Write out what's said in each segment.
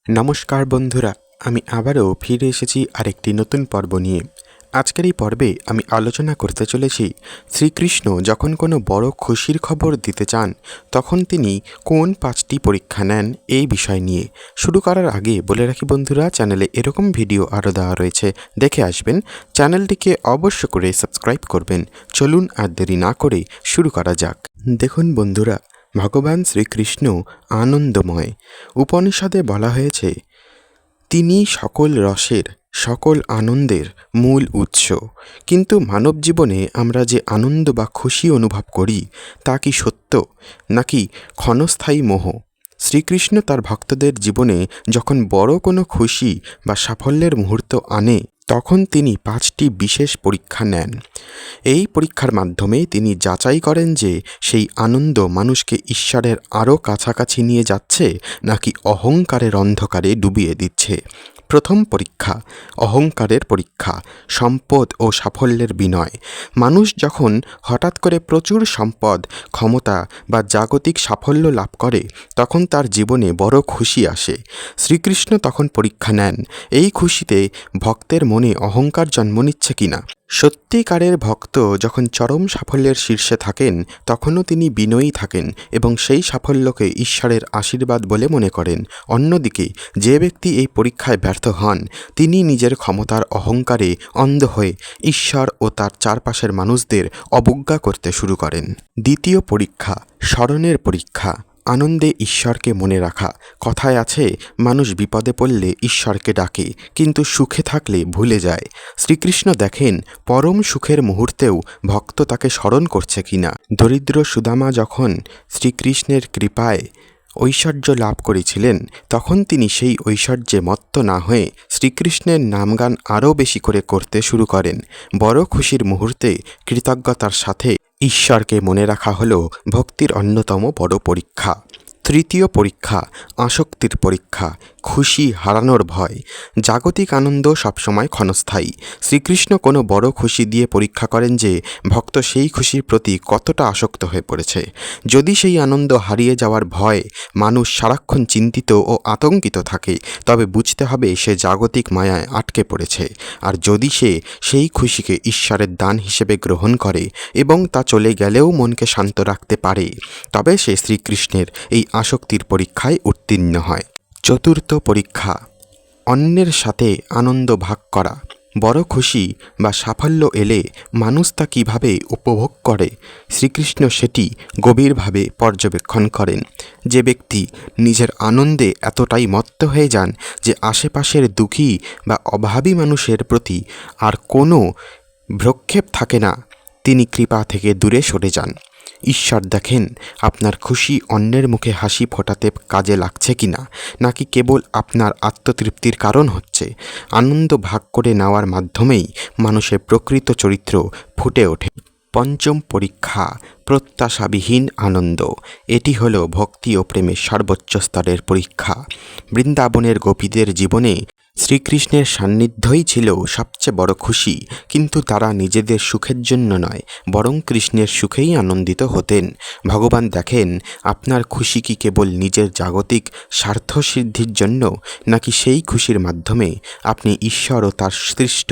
নমস্কার বন্ধুরা, আমি আবারও ফিরে এসেছি আরেকটি নতুন পর্ব নিয়ে। আজকের এই পর্বে আমি আলোচনা করতে চলেছি শ্রীকৃষ্ণ যখন কোনো বড় খুশির খবর দিতে চান তখন তিনি কোন 5টি পরীক্ষা নেন এই বিষয় নিয়ে। শুরু করার আগে বলে রাখি বন্ধুরা, চ্যানেলে এরকম ভিডিও আরও দেওয়া রয়েছে, দেখে আসবেন। চ্যানেলটিকে অবশ্য করে সাবস্ক্রাইব করবেন। চলুন আর দেরি না করে শুরু করা যাক। দেখুন বন্ধুরা, ভগবান শ্রীকৃষ্ণ আনন্দময়। উপনিষদে বলা হয়েছে তিনি সকল রসের, সকল আনন্দের মূল উৎস। কিন্তু মানব জীবনে আমরা যে আনন্দ বা খুশি অনুভব করি তা কি সত্য নাকি ক্ষণস্থায়ী মোহ? শ্রীকৃষ্ণ তার ভক্তদের জীবনে যখন বড় কোনো খুশি বা সাফল্যের মুহূর্ত আনে তখন তিনি 5টি বিশেষ পরীক্ষা নেন। এই পরীক্ষার মাধ্যমে তিনি যাচাই করেন যে সেই আনন্দ মানুষকে ঈশ্বরের আরও কাছাকাছি নিয়ে যাচ্ছে নাকি অহংকারের অন্ধকারে ডুবিয়ে দিচ্ছে। প্রথম পরীক্ষা, অহংকারের পরীক্ষা, সম্পদ ও সাফল্যের বিনয়। মানুষ যখন হঠাৎ করে প্রচুর সম্পদ, ক্ষমতা বা জাগতিক সাফল্য লাভ করে তখন তার জীবনে বড় খুশি আসে। শ্রীকৃষ্ণ তখন পরীক্ষা নেন এই খুশিতে ভক্তের মনে অহংকার জন্ম নিচ্ছে কিনা। সত্যিকারের ভক্ত যখন চরম সাফল্যের শীর্ষে থাকেন তখনও তিনি বিনয়ী থাকেন এবং সেই সাফল্যকে ঈশ্বরের আশীর্বাদ বলে মনে করেন। অন্যদিকে যে ব্যক্তি এই পরীক্ষায় ব্যর্থ হন তিনি নিজের ক্ষমতার অহংকারে অন্ধ হয়ে ঈশ্বর ও তার চারপাশের মানুষদের অবজ্ঞা করতে শুরু করেন। দ্বিতীয় পরীক্ষা, স্মরণের পরীক্ষা, আনন্দে ঈশ্বরকে মনে রাখা। কথায় আছে, মানুষ বিপদে পড়লে ঈশ্বরকে ডাকে কিন্তু সুখে থাকলে ভুলে যায়। শ্রীকৃষ্ণ দেখেন পরম সুখের মুহূর্তেও ভক্ত তাকে স্মরণ করছে কিনা। দরিদ্র সুদামা যখন শ্রীকৃষ্ণের কৃপায় ঐশ্বর্য লাভ করেছিলেন তখন তিনি সেই ঐশ্বর্যে মত্ত না হয়ে শ্রীকৃষ্ণের নামগান আরও বেশি করে করতে শুরু করেন। বড় খুশির মুহূর্তে কৃতজ্ঞতার সাথে ঈশ্বরকে মনে রাখা হলো ভক্তির অন্যতম বড় পরীক্ষা। তৃতীয় পরীক্ষা, আসক্তির পরীক্ষা, খুশি হারানোর ভয়। জাগতিক আনন্দ সবসময় ক্ষণস্থায়ী। শ্রীকৃষ্ণ কোনো বড় খুশি দিয়ে পরীক্ষা করেন যে ভক্ত সেই খুশির প্রতি কতটা আসক্ত হয়ে পড়েছে। যদি সেই আনন্দ হারিয়ে যাওয়ার ভয় মানুষ সারাক্ষণ চিন্তিত ও আতঙ্কিত থাকে তবে বুঝতে হবে সে জাগতিক মায়ায় আটকে পড়েছে। আর যদি সে সেই খুশিকে ঈশ্বরের দান হিসেবে গ্রহণ করে এবং তা চলে গেলেও মনকে শান্ত রাখতে পারে তবে সে শ্রীকৃষ্ণের এই আসক্তির পরীক্ষায় উত্তীর্ণ হয়। চতুর্থ পরীক্ষা, অন্যের সাথে আনন্দ ভাগ করা। বড় খুশি বা সাফল্য এলে মানুষ তা কীভাবে উপভোগ করে শ্রীকৃষ্ণ সেটি গভীরভাবে পর্যবেক্ষণ করেন। যে ব্যক্তি নিজের আনন্দে এতটাই মত্ত হয়ে যান যে আশেপাশের দুঃখী বা অভাবী মানুষের প্রতি আর কোনো ভ্রক্ষেপ থাকে না তিনি কৃপা থেকে দূরে সরে যান। ঈশ্বর দেখেন আপনার খুশি অন্যের মুখে হাসি ফোটাতে কাজে লাগছে কিনা নাকি কেবল আপনার আত্মতৃপ্তির কারণ হচ্ছে। আনন্দ ভাগ করে নেওয়ার মাধ্যমেই মানুষের প্রকৃত চরিত্র ফুটে ওঠে। পঞ্চম পরীক্ষা, প্রত্যাশাবিহীন আনন্দ। এটি হলো ভক্তি ও প্রেমের সর্বোচ্চ স্তরের পরীক্ষা। বৃন্দাবনের গোপীদের জীবনে শ্রীকৃষ্ণের সান্নিধ্যই ছিল সবচেয়ে বড় খুশি, কিন্তু তারা নিজেদের সুখের জন্য নয় বরং কৃষ্ণের সুখেই আনন্দিত হতেন। ভগবান দেখেন আপনার খুশি কি কেবল নিজের জাগতিক স্বার্থসিদ্ধির জন্য নাকি সেই খুশির মাধ্যমে আপনি ঈশ্বর ও তার সৃষ্ট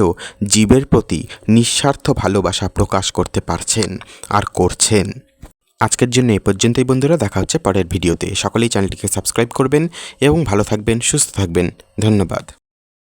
জীবের প্রতি নিঃস্বার্থ ভালোবাসা প্রকাশ করতে পারছেন আর করছেন। আজকের জন্য এ পর্যন্তই বন্ধুরা, দেখা হচ্ছে পরের ভিডিওতে। সকলেই চ্যানেলটিকে সাবস্ক্রাইব করবেন এবং ভালো থাকবেন, সুস্থ থাকবেন। ধন্যবাদ।